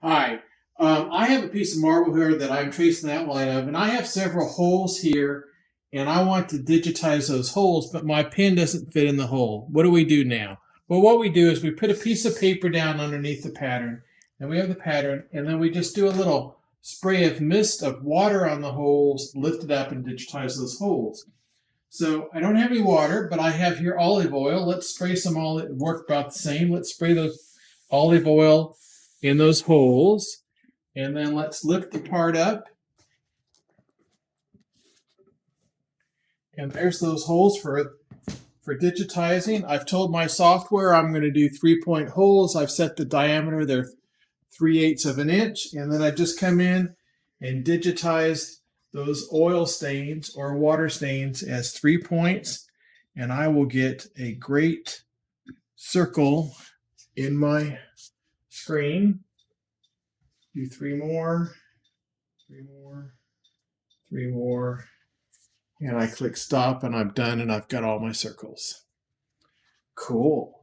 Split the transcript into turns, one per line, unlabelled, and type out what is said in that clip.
Hi. I have a piece of marble here that I'm tracing the outline of, and I have several holes here, and I want to digitize those holes, but my pen doesn't fit in the hole. What do we do now? Well, what we do is we put a piece of paper down underneath the pattern, and we have the pattern, and then we just do a little spray of mist of water on the holes, lift it up, and digitize those holes. So I don't have any water, but I have here olive oil. Let's spray some olive. It worked about the same. Let's spray those olive oil in those holes, and then let's lift the part up. And there's those holes for digitizing. I've told my software I'm going to do 3-point holes. I've set the diameter, they're 3/8 of an inch, and then I just come in and digitize those oil stains or water stains as 3 points, and I will get a great circle in my screen. Do 3 more, 3 more, 3 more, and I click stop and I'm done and I've got all my circles. Cool.